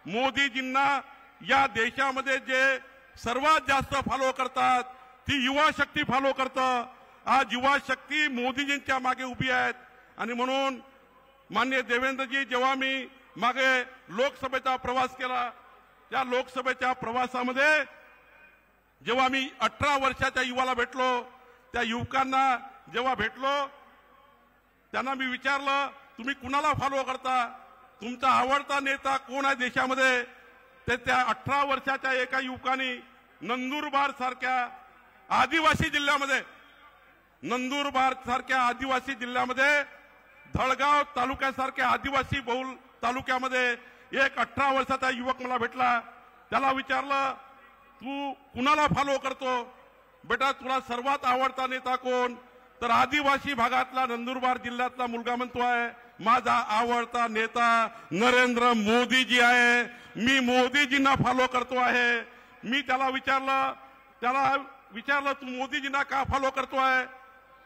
मोदीजींना या देशामध्ये जे सर्वात जास्त फॉलो करतात ती युवा शक्ती फॉलो करतं। आज युवा शक्ती मोदीजींच्या मागे उभी आहेत आणि म्हणून माननीय देवेंद्रजी, जेव्हा मी मागे लोकसभेचा प्रवास केला, त्या लोकसभेच्या प्रवासामध्ये जेव्हा मी 18 वर्षाच्या युवाला भेटलो, त्या युवकांना जेव्हा भेटलो त्यांना मी विचारलं, तुम्ही कुणाला फॉलो करता, तुमचा आवडता नेता कोण आहे देशामध्ये? ते त्या 18 वर्षाच्या एका युवकाने नंदुरबार सारख्या आदिवासी जिल्ह्यामध्ये, नंदुरबार सारख्या आदिवासी जिल्ह्यामध्ये, धळगाव तालुक्यासारख्या आदिवासी बहुल तालुक्यामध्ये एक 18 वर्षाचा युवक मला भेटला। त्याला विचारलं, तू कुणाला फॉलो करतो बेटा, तुला सर्वात आवडता नेता कोण? तर आदिवासी भागातला नंदुरबार जिल्ह्यातला मुलगा म्हणतो आहे, माझा आवडता नेता नरेंद्र मोदीजी आहे, मी मोदीजींना फॉलो करतो आहे। मी त्याला विचारलं तू मोदीजींना का फॉलो करतो आहे?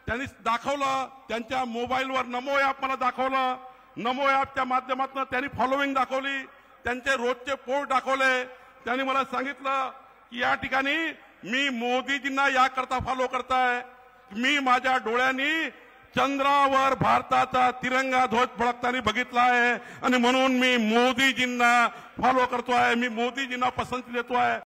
त्यांनी दाखवलं, त्यांच्या मोबाईलवर नमो ॲप मला दाखवलं, नमो ॲपच्या माध्यमातून त्यांनी फॉलोविंग दाखवली, त्यांचे रोजचे पोस्ट दाखवले। त्यांनी मला सांगितलं की या ठिकाणी मी मोदीजींना याकरता फॉलो करताय, मी माझ्या डोळ्यांनी चंद्रावर भारताचा तिरंगा ध्वज फडकताना बघितला आहे आणि म्हणून मी मोदीजींना फॉलो करतो आहे, मी मोदीजींना पसंती देतो आहे।